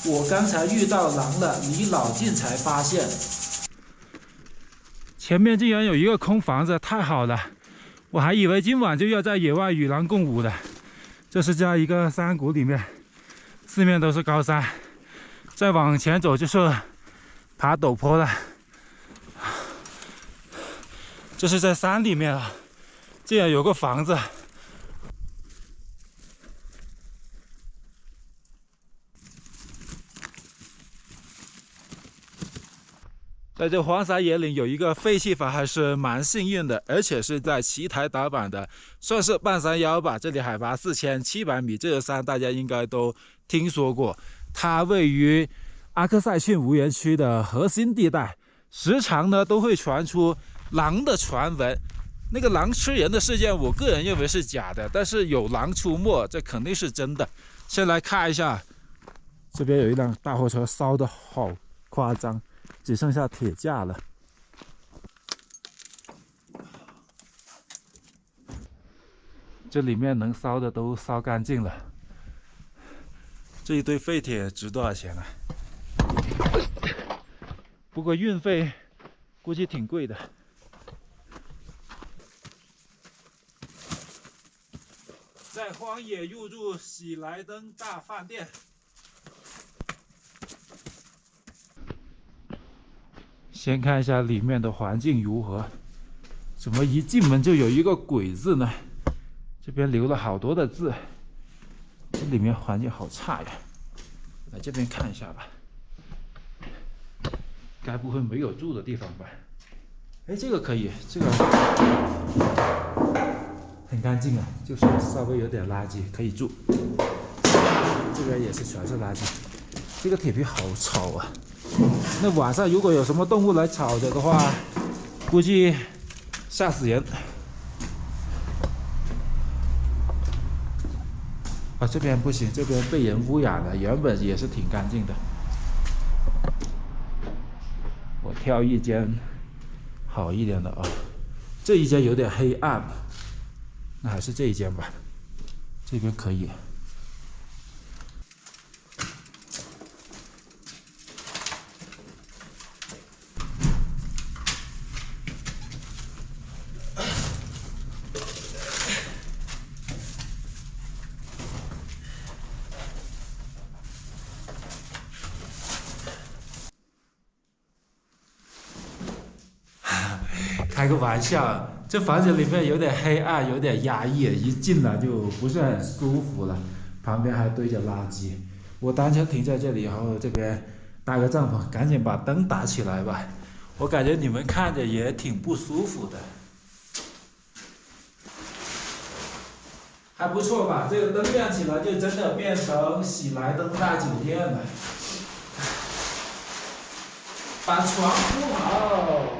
我刚才遇到狼了，离老近才发现。前面竟然有一个空房子，太好了！我还以为今晚就要在野外与狼共舞了。这是在一个山谷里面，四面都是高山，再往前走就是爬陡坡了。这是在山里面啊，竟然有个房子。在这荒山野岭有一个废弃房还是蛮幸运的，而且是在奇台打板的，算是半山腰吧。这里海拔4700米，这个山大家应该都听说过。它位于阿克塞逊无人区的核心地带，时常呢都会传出狼的传闻。那个狼吃人的事件，我个人认为是假的，但是有狼出没，这肯定是真的。先来看一下，这边有一辆大货车，烧得好夸张。只剩下铁架了。这里面能烧的都烧干净了。这一堆废铁值多少钱啊？不过运费估计挺贵的。在荒野入住喜来登大饭店。先看一下里面的环境如何。怎么一进门就有一个鬼字呢？这边留了好多的字，这里面环境好差呀。来这边看一下吧，该不会没有住的地方吧？哎，这个可以，这个很干净啊，就是稍微有点垃圾，可以住。这边也是全是垃圾，这个铁皮好吵啊。那晚上如果有什么动物来吵着的话，估计吓死人。啊，这边不行，这边被人污染了，原本也是挺干净的。我挑一间好一点的啊，这一间有点黑暗，那还是这一间吧，这边可以。开个玩笑，这房子里面有点黑暗，有点压抑，一进来就不是很舒服了。旁边还堆着垃圾，我单车停在这里，然后这边搭个帐篷，赶紧把灯打起来吧。我感觉你们看着也挺不舒服的。还不错吧？这个灯亮起来就真的变成喜来登大酒店了。把床铺好。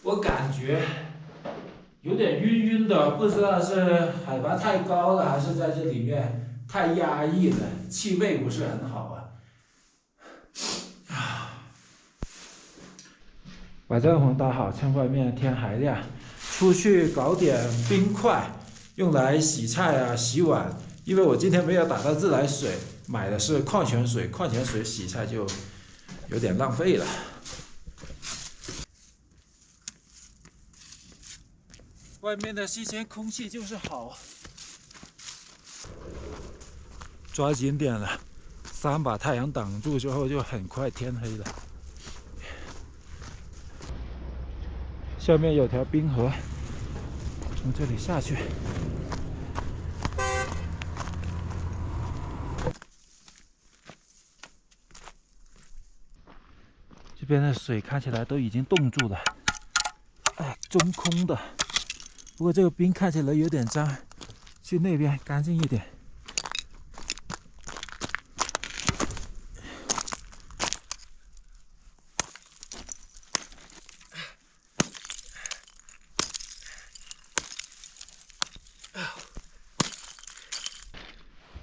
我感觉有点晕晕的，不知道是海拔太高了，还是在这里面太压抑了，气味不是很好啊。把帐篷搭好，趁外面天还亮，出去搞点冰块，用来洗菜啊、洗碗。因为我今天没有打到自来水，买的是矿泉水，矿泉水洗菜就有点浪费了。外面的新鲜空气就是好，抓紧点了，3把太阳挡住之后，就很快天黑了。下面有条冰河，从这里下去。这边的水看起来都已经冻住了，哎，中空的。不过这个冰看起来有点脏，去那边干净一点。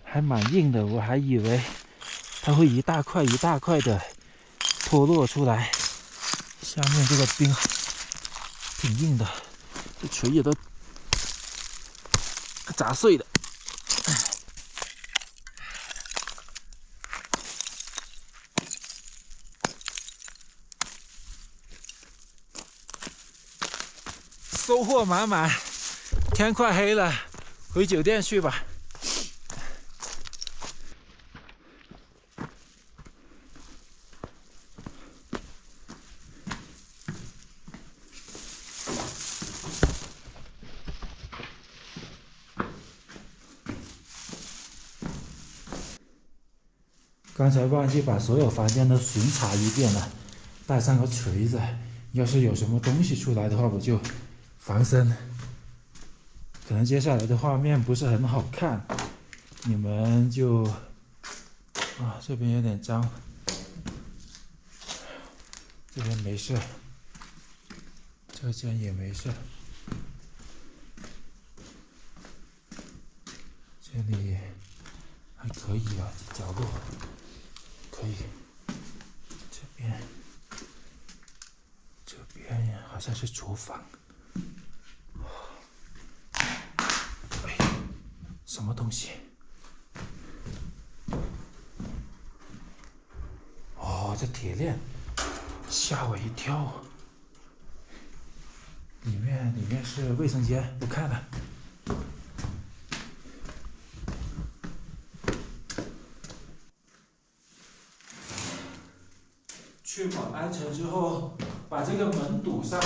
还蛮硬的，我还以为它会一大块一大块的脱落出来。下面这个冰挺硬的，这锤也都砸碎的。收获满满，天快黑了，回酒店去吧。刚才忘记把所有房间都巡查一遍了，带上个锤子，要是有什么东西出来的话，我就防身。可能接下来的画面不是很好看，你们就这边有点脏，这边没事，这间也没事，这里还可以啊，这角落可以，这边好像是厨房。什么东西？哦，这铁链，吓我一跳。里面是卫生间，不看了。确保安全之后，把这个门堵上。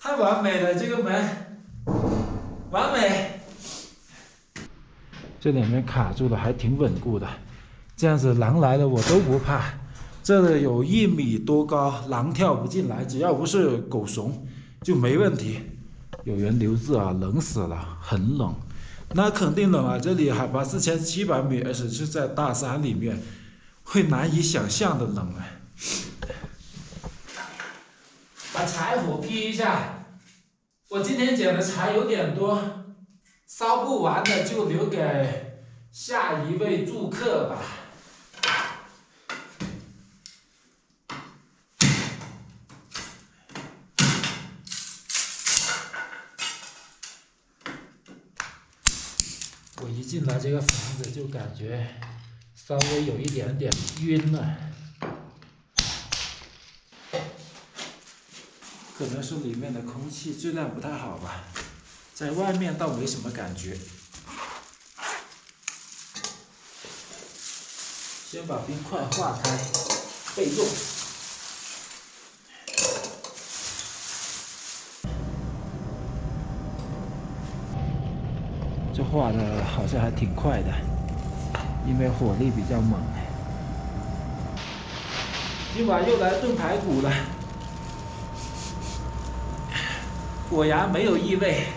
太完美了，这个门完美。这里面卡住了，还挺稳固的，这样子狼来了我都不怕。这里有1米多高，狼跳不进来，只要不是狗怂就没问题。有人留字啊，冷死了，很冷。那肯定冷啊，这里海拔4700米，而且是在大山里面，会难以想象的冷啊。把柴火劈一下。我今天捡的柴有点多，烧不完的就留给下一位住客吧。我一进来这个房子就感觉稍微有一点点晕了，可能是里面的空气质量不太好吧，在外面倒没什么感觉。先把冰块化开，备用。这化的好像还挺快的，因为火力比较猛。今晚又来炖排骨了，果然没有异味。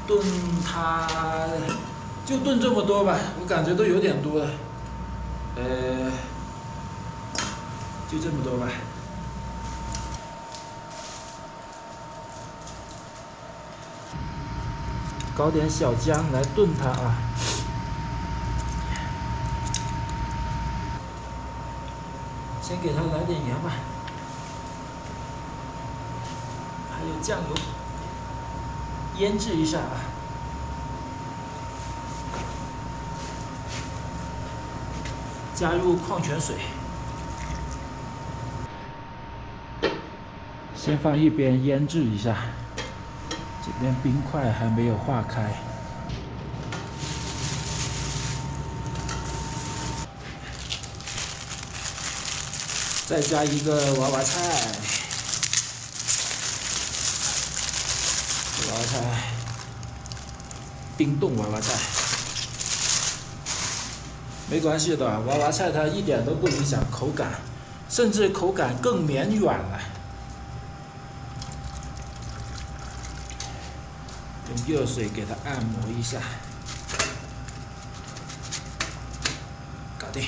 炖它就炖这么多吧，我感觉都有点多了。就这么多吧。搞点小姜来炖它啊。先给它来点盐吧，还有酱油，腌制一下啊。加入矿泉水，先放一边腌制一下。这边冰块还没有化开，再加一个娃娃菜，娃娃菜，冰冻娃娃菜，没关系的，娃娃菜它一点都不影响口感，甚至口感更绵软了。用热水给它按摩一下，搞定。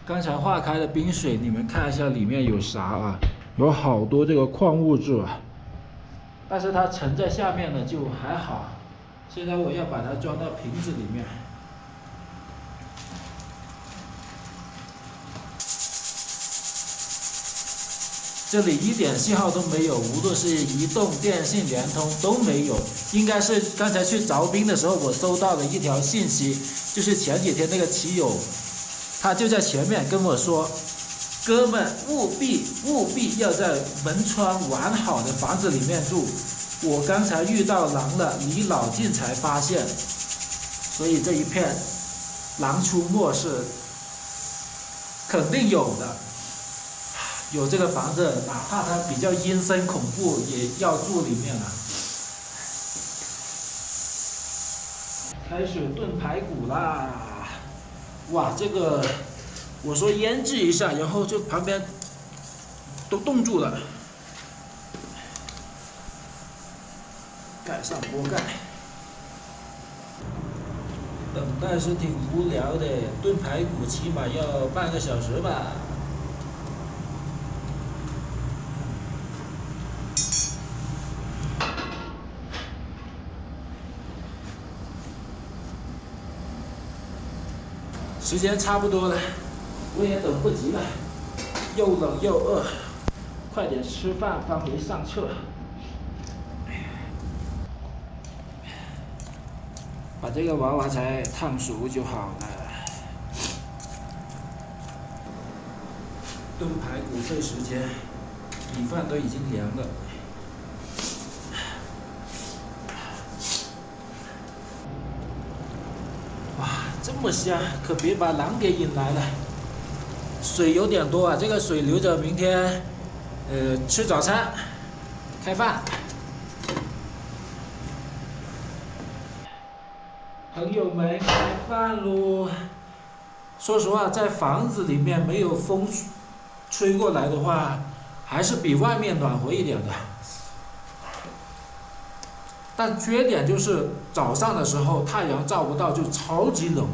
刚才化开的冰水，你们看一下里面有啥啊？有好多这个矿物质啊，但是它沉在下面呢，就还好。现在我要把它装到瓶子里面。这里一点信号都没有，无论是移动、电信、联通都没有。应该是刚才去凿冰的时候，我收到了一条信息，就是前几天那个骑友，他就在前面跟我说：“哥们，务必要在门窗完好的房子里面住。我刚才遇到狼了，离老近才发现。所以这一片狼出没是肯定有的。”有这个房子，哪怕它比较阴森恐怖，也要住里面了。开始炖排骨啦！哇，这个我说腌制一下，然后就旁边都冻住了。盖上锅盖。等待是挺无聊的，炖排骨起码要半个小时吧。时间差不多了，我也等不及了，又冷又饿，快点吃饭，方回上车。把这个娃娃菜烫熟就好了。炖排骨费时间，米饭都已经凉了。这么香，可别把狼给引来了。水有点多啊，这个水留着明天，吃早餐，开饭。朋友们，开饭喽！说实话，在房子里面没有风吹过来的话，还是比外面暖和一点的。但缺点就是早上的时候太阳照不到，就超级冷。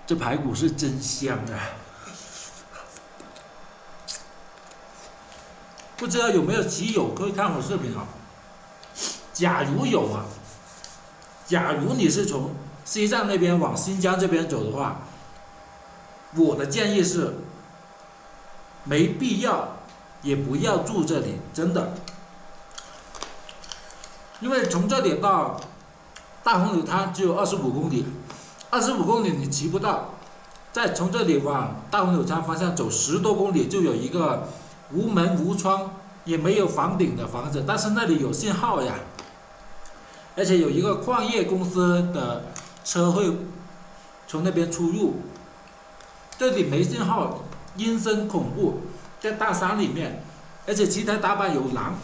这排骨是真香啊！不知道有没有骑友可以看我视频啊？假如有啊，假如你是从西藏那边往新疆这边走的话，我的建议是。没必要，也不要住这里，真的。因为从这里到大红柳滩只有25公里，25公里你骑不到，再从这里往大红柳滩方向走10多公里，就有一个无门无窗也没有房顶的房子，但是那里有信号呀，而且有一个矿业公司的车会从那边出入，这里没信号。阴森恐怖，在大山里面，而且奇台达坂有狼，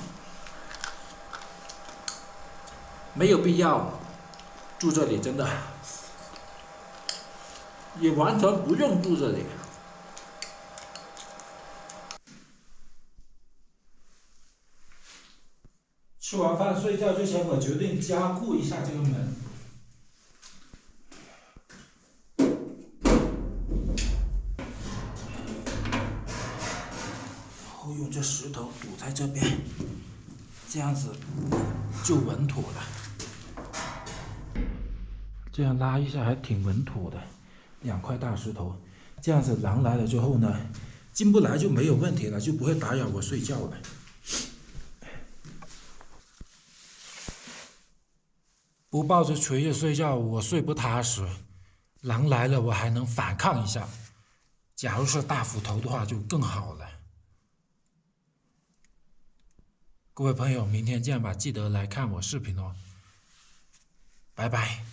没有必要住这里，真的，也完全不用住这里。吃完饭睡觉之前，我决定加固一下这个门。用这石头堵在这边，这样子就稳妥了。这样拉一下还挺稳妥的，2块大石头，这样子狼来了之后呢，进不来就没有问题了，就不会打扰我睡觉了。不抱着锤子睡觉，我睡不踏实。狼来了，我还能反抗一下。假如是大斧头的话，就更好了。各位朋友，明天见吧，记得来看我视频哦，拜拜。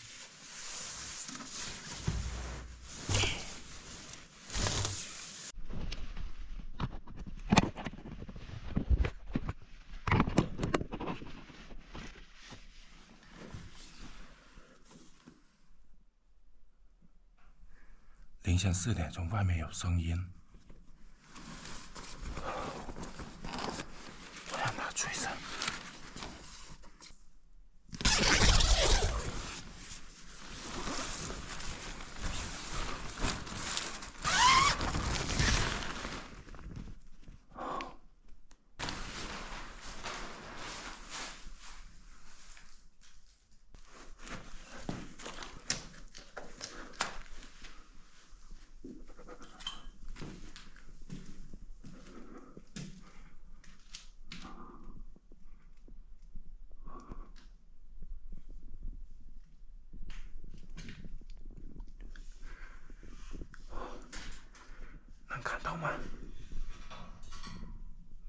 凌晨4点钟，外面有声音。我要拿锤子。能看到吗？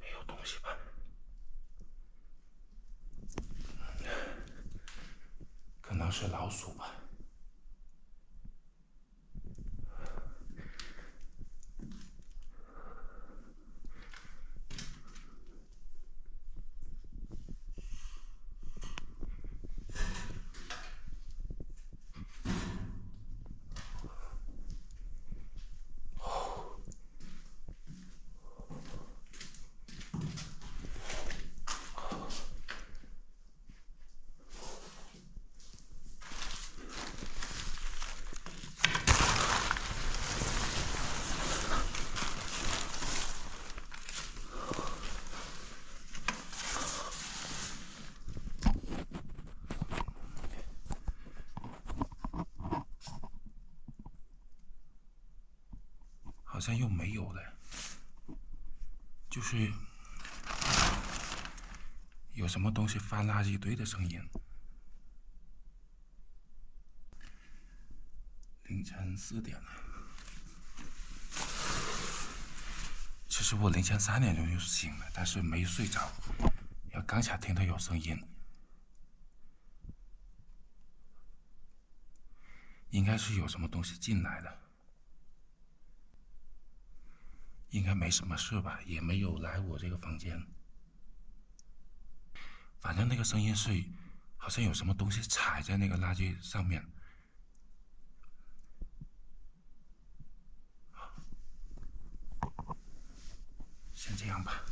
没有东西吧？可能是老鼠吧。好像又没有了，就是有什么东西翻垃圾堆的声音。凌晨4点了，其实我凌晨3点钟就醒了，但是没睡着，要刚才听到有声音，应该是有什么东西进来了。应该没什么事吧，也没有来我这个房间。反正那个声音是，好像有什么东西踩在那个垃圾上面。先这样吧。